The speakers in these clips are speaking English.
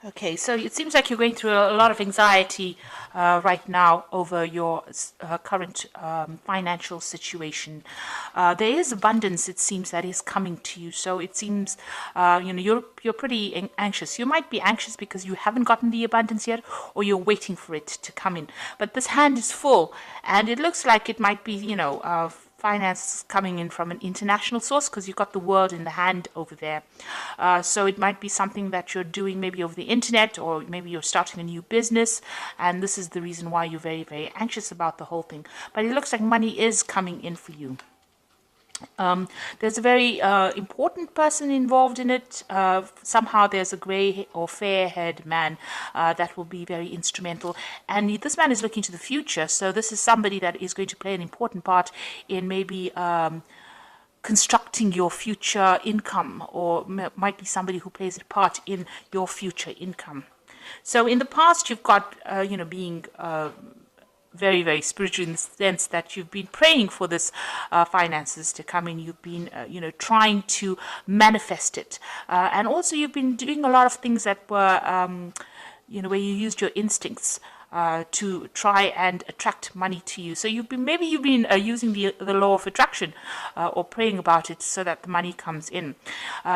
Okay, so it seems like you're going through a lot of anxiety right now over your current financial situation. There is abundance, it seems, that is coming to you. So it seems, you're pretty anxious. You might be anxious because you haven't gotten the abundance yet, or you're waiting for it to come in. But this hand is full, and it looks like it might be, finance coming in from an international source, because you've got the world in the hand over there. So it might be something that you're doing maybe over the internet, or maybe you're starting a new business, and this is the reason why you're very, very anxious about the whole thing. But it looks like money is coming in for you. There's a very important person involved in it. Somehow there's a grey or fair-haired man that will be very instrumental. And this man is looking to the future. So this is somebody that is going to play an important part in maybe constructing your future income, or might be somebody who plays a part in your future income. So in the past, you've got, being very, very spiritual in the sense that you've been praying for this finances to come in. You've been, trying to manifest it. And also you've been doing a lot of things that were, where you used your instincts to try and attract money to you. So you've been using the law of attraction or praying about it so that the money comes in.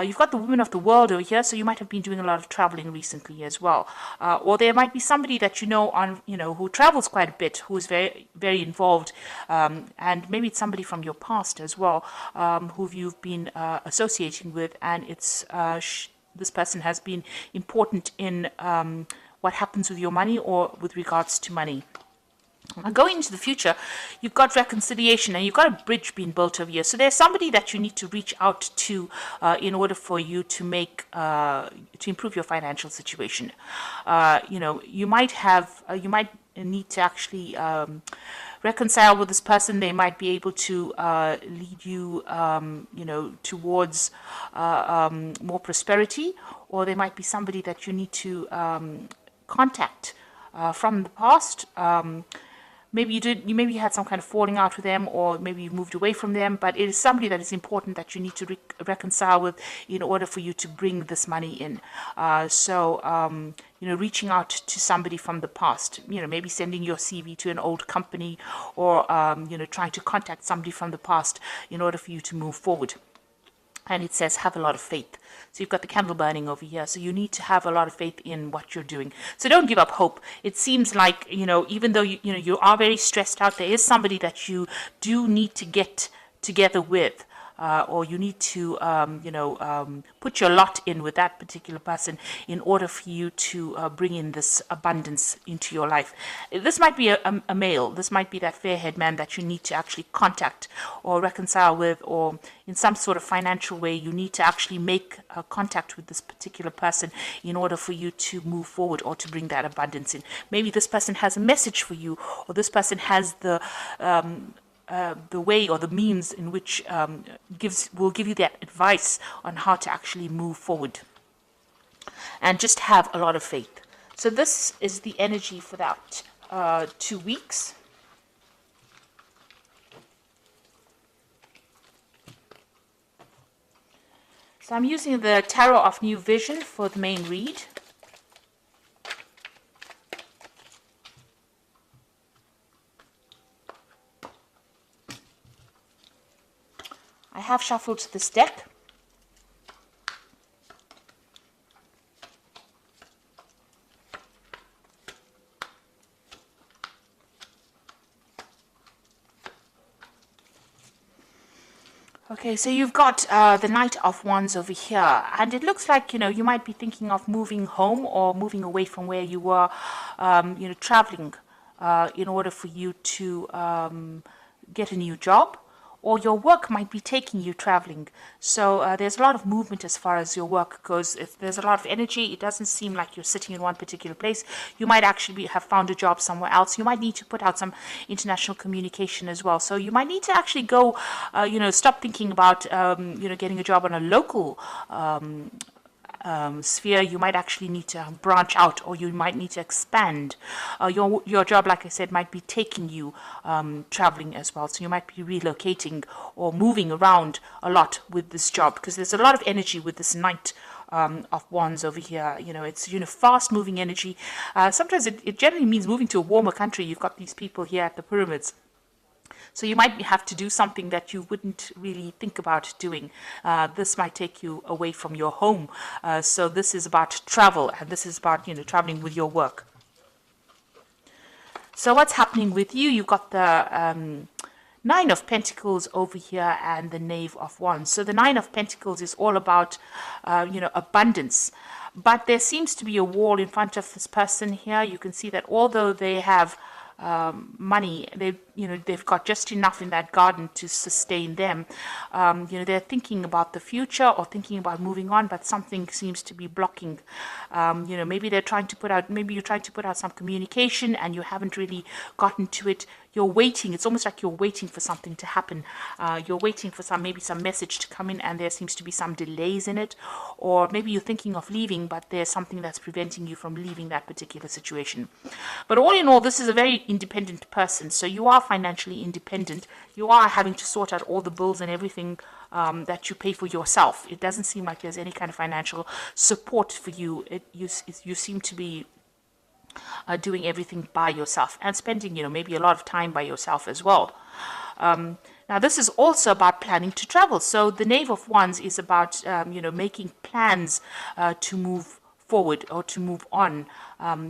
You've got the woman of the world over here, so you might have been doing a lot of traveling recently as well. Or there might be somebody that who travels quite a bit, who is very, very involved, and maybe it's somebody from your past as well, who you've been associating with, and it's this person has been important in what happens with your money or with regards to money. Going into the future, you've got reconciliation, and you've got a bridge being built over here. So there's somebody that you need to reach out to in order for you to to improve your financial situation. You might need to actually reconcile with this person. They might be able to lead you, towards more prosperity, or there might be somebody that you need to contact from the past. Maybe you had some kind of falling out with them, or maybe you moved away from them, but it is somebody that is important that you need to reconcile with in order for you to bring this money in. Reaching out to somebody from the past, maybe sending your CV to an old company, or, trying to contact somebody from the past in order for you to move forward. And it says, have a lot of faith. So you've got the candle burning over here. So you need to have a lot of faith in what you're doing. So don't give up hope. It seems like, even though you are very stressed out, there is somebody that you do need to get together with. Or you need to, put your lot in with that particular person in order for you to bring in this abundance into your life. This might be a male. This might be that fair-haired man that you need to actually contact or reconcile with, or in some sort of financial way, you need to actually make contact with this particular person in order for you to move forward or to bring that abundance in. Maybe this person has a message for you, or this person has the way or the means in which will give you that advice on how to actually move forward. And just have a lot of faith. So this is the energy for that 2 weeks. So I'm using the Tarot of New Vision for the main read. I have shuffled this deck. Okay, so you've got the Knight of Wands over here, and it looks like, you might be thinking of moving home or moving away from where you were, traveling in order for you to get a new job. Or your work might be taking you traveling. So there's a lot of movement as far as your work goes. If there's a lot of energy, it doesn't seem like you're sitting in one particular place. You might actually have found a job somewhere else. You might need to put out some international communication as well. So you might need to actually go, stop thinking about, getting a job on a local sphere. You might actually need to branch out, or you might need to expand. Your job, like I said, might be taking you traveling as well. So you might be relocating or moving around a lot with this job, because there's a lot of energy with this Knight of Wands over here. You know, it's, you know, fast moving energy. Sometimes it generally means moving to a warmer country. You've got these people here at the pyramids. So you might have to do something that you wouldn't really think about doing. This might take you away from your home. So this is about travel, and this is about, you know, traveling with your work. So what's happening with you? You've got the Nine of Pentacles over here and the Knave of Wands. So the Nine of Pentacles is all about, you know, abundance. But there seems to be a wall in front of this person here. You can see that although they have money, they've got just enough in that garden to sustain them. You know, they're thinking about the future or thinking about moving on, but something seems to be blocking. You know, maybe they're trying to put out, maybe you're trying to put out some communication and you haven't really gotten to it. You're waiting. It's almost like you're waiting for something to happen. You're waiting for maybe some message to come in, and there seems to be some delays in it. Or maybe you're thinking of leaving, but there's something that's preventing you from leaving that particular situation. But all in all, this is a very independent person. So you are financially independent. You are having to sort out all the bills and everything that you pay for yourself. It doesn't seem like there's any kind of financial support for you. You seem to be doing everything by yourself and spending, you know, maybe a lot of time by yourself as well. Now, this is also about planning to travel. So the Knave of Wands is about, you know, making plans to move forward or to move on.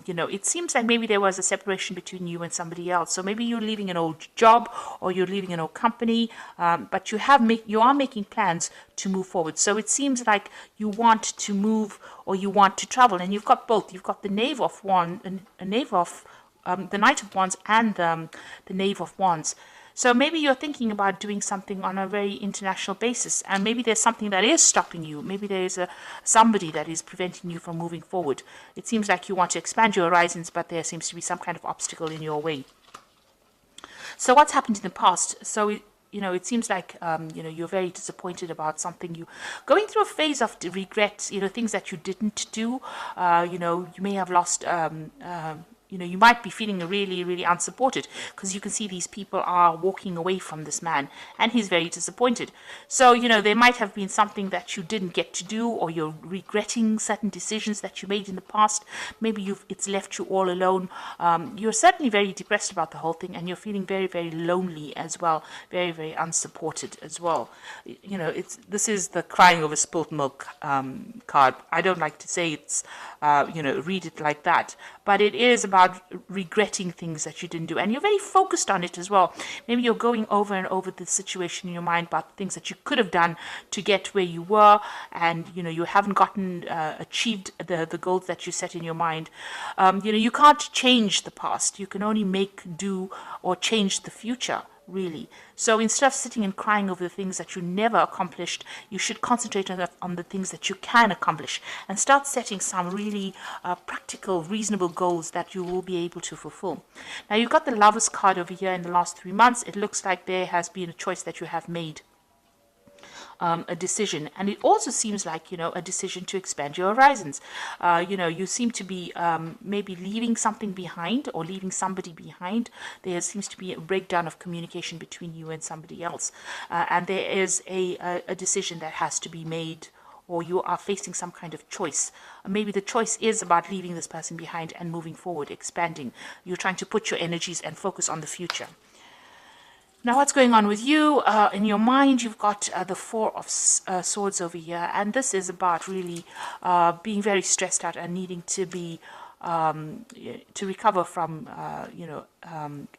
You know, it seems like maybe there was a separation between you and somebody else. So maybe you're leaving an old job or you're leaving an old company, but you are making plans to move forward. So it seems like you want to move or you want to travel, and you've got both. You've got the Knave of Wands, the Knight of Wands, and the Knave of Wands. So maybe you're thinking about doing something on a very international basis, and maybe there's something that is stopping you. Maybe there's somebody that is preventing you from moving forward. It seems like you want to expand your horizons, but there seems to be some kind of obstacle in your way. So what's happened in the past? So you know, it seems like, you know, you're very disappointed about something. You going through a phase of regret, you know, things that you didn't do. You know, you may have lost, you know, you might be feeling really, really unsupported because you can see these people are walking away from this man and he's very disappointed. So, you know, there might have been something that you didn't get to do, or you're regretting certain decisions that you made in the past. Maybe it's left you all alone. You're certainly very depressed about the whole thing, and you're feeling very, very lonely as well, very, very unsupported as well. You know, this is the crying over spilt milk card. I don't like to say it's, you know, read it like that, but it is about regretting things that you didn't do, and you're very focused on it as well. Maybe you're going over and over the situation in your mind about things that you could have done to get where you were, and you know, you haven't gotten achieved the goals that you set in your mind. You know, you can't change the past. You can only make do or change the future, really. So instead of sitting and crying over the things that you never accomplished, you should concentrate on the things that you can accomplish, and start setting some really practical, reasonable goals that you will be able to fulfill. Now, you've got the Lovers card over here. In the last 3 months, it looks like there has been a choice that you have made. A decision, and it also seems like, you know, a decision to expand your horizons. You know, you seem to be maybe leaving something behind or leaving somebody behind. There seems to be a breakdown of communication between you and somebody else, and there is a decision that has to be made, or you are facing some kind of choice. Maybe the choice is about leaving this person behind and moving forward, expanding. You're trying to put your energies and focus on the future. Now, what's going on with you? In your mind, you've got the Four of Swords over here, and this is about really being very stressed out and needing to be to recover from you know,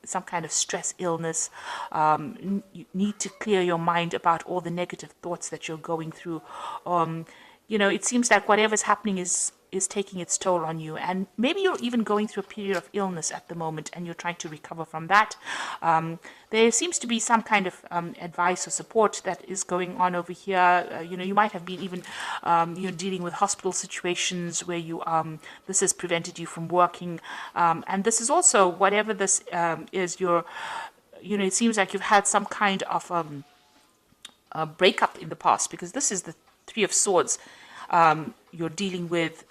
some kind of stress, illness. You need to clear your mind about all the negative thoughts that you're going through. You know, it seems like whatever's happening is taking its toll on you, and maybe you're even going through a period of illness at the moment and you're trying to recover from that. There seems to be some kind of advice or support that is going on over here. You know, you might have been even you're dealing with hospital situations where you this has prevented you from working, and this is also, whatever this is, you know, it seems like you've had some kind of a breakup in the past, because this is the Three of Swords. You're dealing with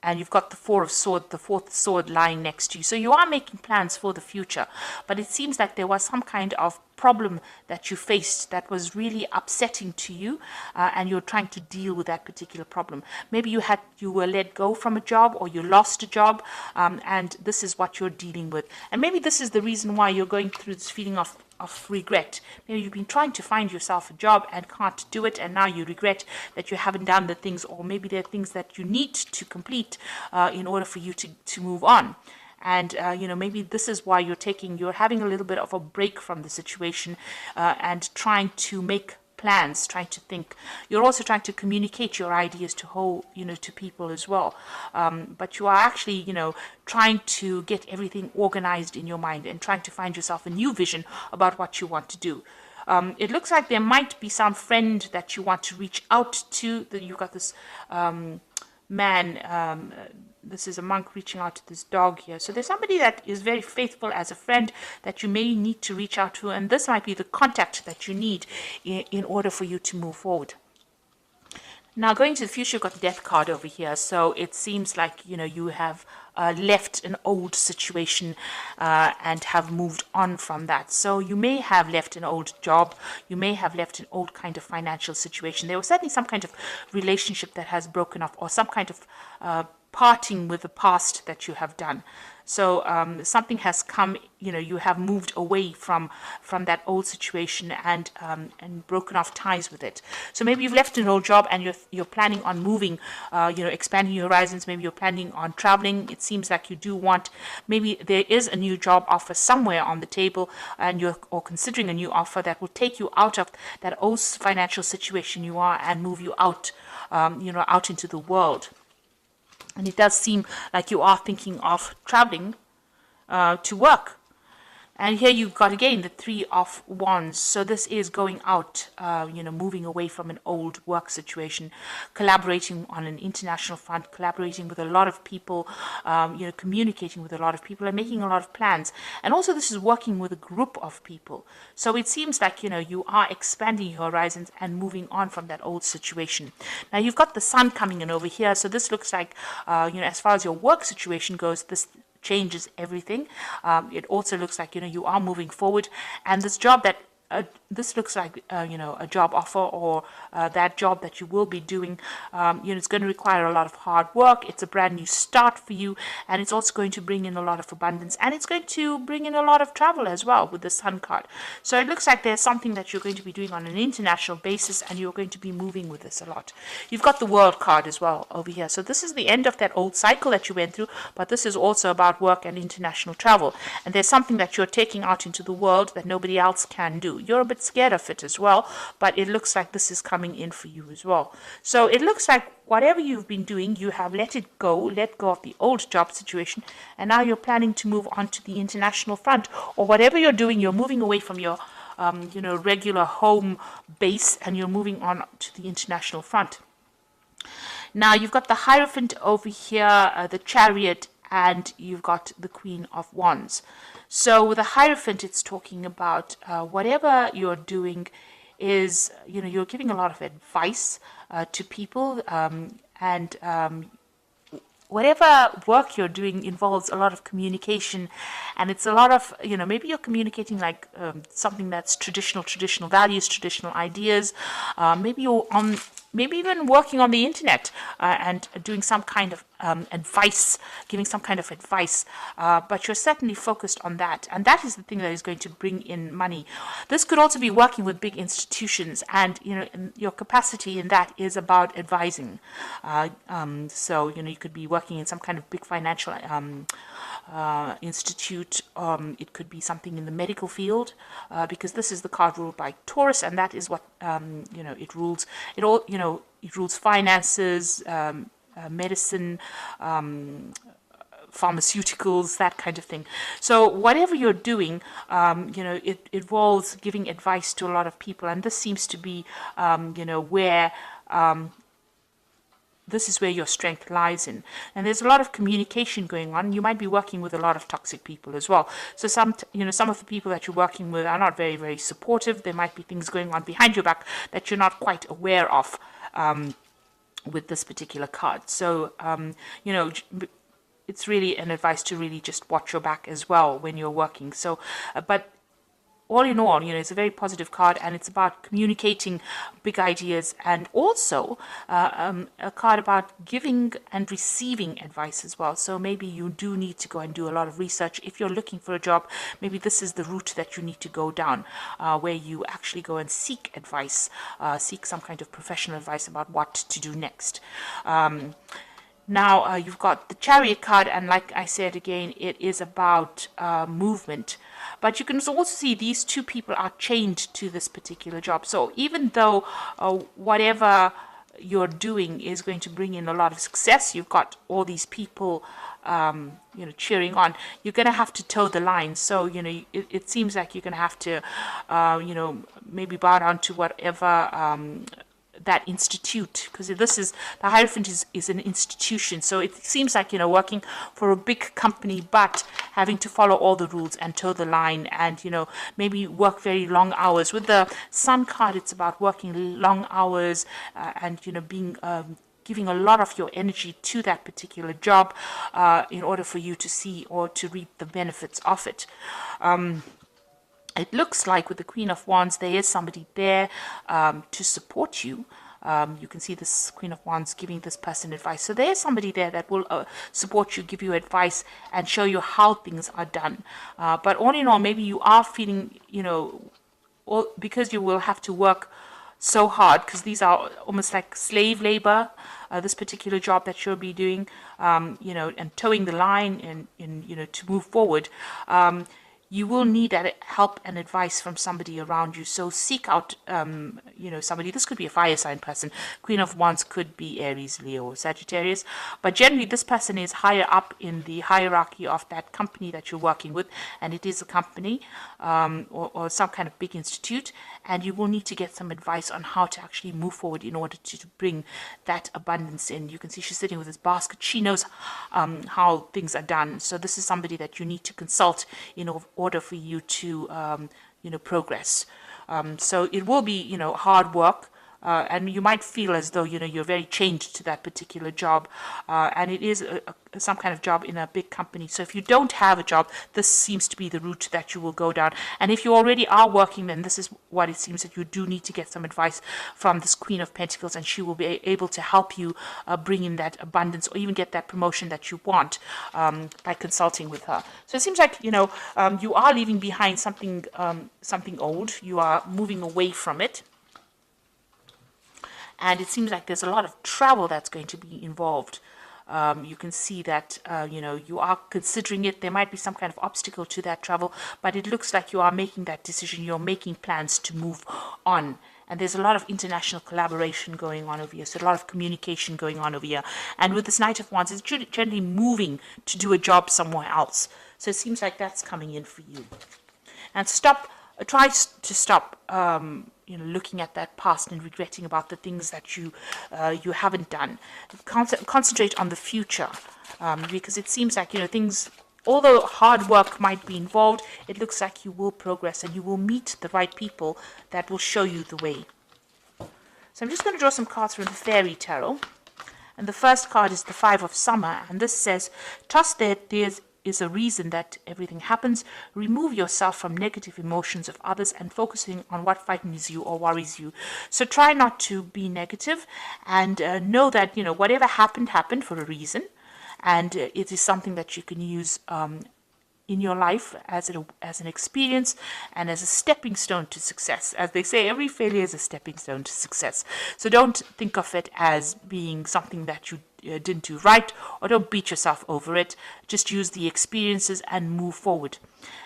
and you've got the Four of Swords, the fourth sword lying next to you. So you are making plans for the future, but it seems like there was some kind of problem that you faced that was really upsetting to you, and you're trying to deal with that particular problem. Maybe you were let go from a job, or you lost a job, and this is what you're dealing with. And maybe this is the reason why you're going through this feeling of regret. Maybe you've been trying to find yourself a job and can't do it, and now you regret that you haven't done the things, or maybe there are things that you need to complete in order for you to move on. And maybe this is why you're having a little bit of a break from the situation, and trying to make plans, trying to think. You're also trying to communicate your ideas to people as well. But you are actually, trying to get everything organized in your mind and trying to find yourself a new vision about what you want to do. It looks like there might be some friend that you want to reach out to. That you've got this man. This is a monk reaching out to this dog here. So there's somebody that is very faithful as a friend that you may need to reach out to, and this might be the contact that you need in order for you to move forward. Now, going to the future, you've got the Death card over here. So it seems like, you have left an old situation and have moved on from that. So you may have left an old job. You may have left an old kind of financial situation. There was certainly some kind of relationship that has broken off, or some kind of parting with the past that you have done. So something has come, you have moved away from that old situation and broken off ties with it. So maybe you've left an old job and you're planning on moving, expanding your horizons. Maybe you're planning on traveling. It seems like you do want, maybe there is a new job offer somewhere on the table, and you're considering a new offer that will take you out of that old financial situation you are and move you out, out into the world. And it does seem like you are thinking of traveling to work. And here you've got, again, the Three of Wands. So this is going out, moving away from an old work situation, collaborating on an international front, collaborating with a lot of people, communicating with a lot of people and making a lot of plans. And also this is working with a group of people. So it seems like, you are expanding your horizons and moving on from that old situation. Now you've got the Sun coming in over here. So this looks like, as far as your work situation goes, this changes everything. It also looks like you are moving forward, and this job that this looks like a job offer, or that job that you will be doing, it's going to require a lot of hard work. It's a brand new start for you, and it's also going to bring in a lot of abundance, and it's going to bring in a lot of travel as well with the Sun card. So it looks like there's something that you're going to be doing on an international basis, and you're going to be moving with this a lot. You've got the World card as well over here. So this is the end of that old cycle that you went through, but this is also about work and international travel. And there's something that you're taking out into the world that nobody else can do. You're a bit scared of it as well, but it looks like this is coming in for you as well. So it looks like whatever you've been doing, you have let go of the old job situation, and now you're planning to move on to the international front, or whatever you're doing, you're moving away from your regular home base, and you're moving on to the international front. Now you've got the Hierophant over here, the Chariot, and you've got the Queen of Wands. So with the Hierophant, it's talking about whatever you're doing is, you're giving a lot of advice to people, and whatever work you're doing involves a lot of communication, and it's a lot of, maybe you're communicating like something that's traditional values, traditional ideas. Maybe you're maybe even working on the internet and doing some kind of advice, giving some kind of advice, but you're certainly focused on that, and that is the thing that is going to bring in money. This could also be working with big institutions, and your capacity in that is about advising. So you could be working in some kind of big financial institute. It could be something in the medical field, because this is the card ruled by Taurus, and that is what it rules. It rules finances, medicine, pharmaceuticals, that kind of thing. So whatever you're doing, it involves giving advice to a lot of people, and this seems to be, where this is where your strength lies in. And there's a lot of communication going on. You might be working with a lot of toxic people as well. So some of the people that you're working with are not very, very supportive. There might be things going on behind your back that you're not quite aware of. with this particular card. So, you know, it's really an advice to really just watch your back as well when you're working. So, but all in all, you know, it's a very positive card, and it's about communicating big ideas, and also a card about giving and receiving advice as well. So maybe you do need to go and do a lot of research. If you're looking for a job, maybe this is the route that you need to go down, where you actually go and seek advice, seek some kind of professional advice about what to do next. Now, you've got the Chariot card, and like I said again, it is about movement. But you can also see these two people are chained to this particular job. So even though whatever you're doing is going to bring in a lot of success, you've got all these people, you know, cheering on, you're going to have to toe the line. So, you know, it seems like you're going to have to, you know, maybe bow down to whatever that institute, because this is, the Hierophant is an institution. So it seems like, you know, working for a big company, but having to follow all the rules and toe the line, and, you know, maybe work very long hours. With the Sun card, it's about working long hours, and, you know, being giving a lot of your energy to that particular job in order for you to see or to reap the benefits of it. It looks like with the Queen of Wands, there is somebody there to support you. You can see this Queen of Wands giving this person advice. So there is somebody there that will support you, give you advice, and show you how things are done. But all in all, maybe you are feeling, you know, because you will have to work so hard, because these are almost like slave labor, this particular job that you'll be doing, you know, and towing the line and you know, to move forward. You will need that help and advice from somebody around you. So seek out, you know, somebody. This could be a fire sign person. Queen of Wands could be Aries, Leo, or Sagittarius. But generally, this person is higher up in the hierarchy of that company that you're working with. And it is a company or some kind of big institute. And you will need to get some advice on how to actually move forward in order to bring that abundance in. You can see she's sitting with this basket. She knows how things are done. So this is somebody that you need to consult in order for you to, you know, progress. So it will be, you know, hard work. And you might feel as though, you know, you're very chained to that particular job. And it is some kind of job in a big company. So if you don't have a job, this seems to be the route that you will go down. And if you already are working, then this is what it seems that you do need to get some advice from this Queen of Pentacles, and she will be able to help you bring in that abundance, or even get that promotion that you want by consulting with her. So it seems like, you know, you are leaving behind something, something old. You are moving away from it. And it seems like there's a lot of travel that's going to be involved. You can see that, you know, you are considering it. There might be some kind of obstacle to that travel, but it looks like you are making that decision. You're making plans to move on. And there's a lot of international collaboration going on over here. So a lot of communication going on over here. And with this Knight of Wands, it's generally moving to do a job somewhere else. So it seems like that's coming in for you. And try to stop, you know, looking at that past and regretting about the things that you haven't done. Concentrate on the future, because it seems like, you know, things, although hard work might be involved, it looks like you will progress and you will meet the right people that will show you the way. So I'm just going to draw some cards from the Fairy Tarot. And the first card is the Five of Summer, and this says, trust that there's is a reason that everything happens. Remove yourself from negative emotions of others and focusing on what frightens you or worries you. So try not to be negative, and know that, you know, whatever happened for a reason, and it is something that you can use in your life as an experience and as a stepping stone to success. As they say, every failure is a stepping stone to success. So don't think of it as being something that you didn't do right, or don't beat yourself over it. Just use the experiences and move forward.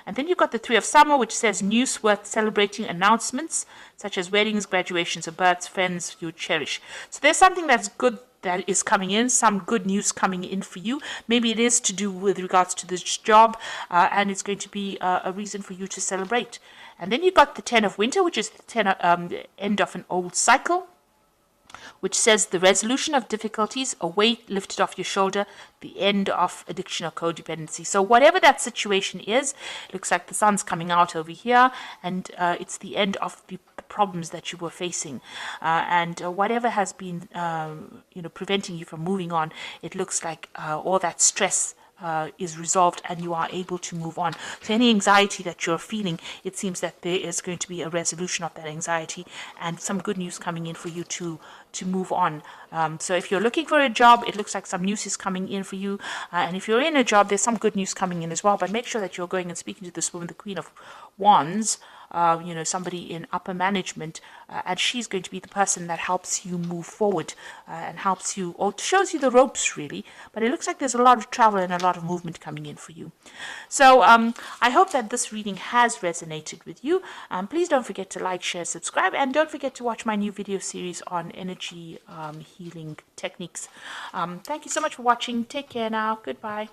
And then you've got the Three of Summer, which says news worth celebrating, announcements such as weddings, graduations, or births, friends you cherish. So there's something that's good that is coming in, some good news coming in for you. Maybe it is to do with regards to this job, and it's going to be a reason for you to celebrate. And then you've got the Ten of Winter, which is the end of an old cycle, which says the resolution of difficulties, a weight lifted off your shoulder, the end of addiction or codependency. So whatever that situation is, looks like the sun's coming out over here, and it's the end of the problems that you were facing, and whatever has been preventing you from moving on, it looks like all that stress is resolved and you are able to move on. So any anxiety that you're feeling, it seems that there is going to be a resolution of that anxiety and some good news coming in for you to move on. So if you're looking for a job, it looks like some news is coming in for you. And if you're in a job, there's some good news coming in as well. But make sure that you're going and speaking to this woman, the Queen of Wands, somebody in upper management, and she's going to be the person that helps you move forward and helps you, or shows you the ropes really. But it looks like there's a lot of travel and a lot of movement coming in for you. So I hope that this reading has resonated with you. Please don't forget to like, share, subscribe, and don't forget to watch my new video series on energy healing techniques. Thank you so much for watching. Take care now. Goodbye.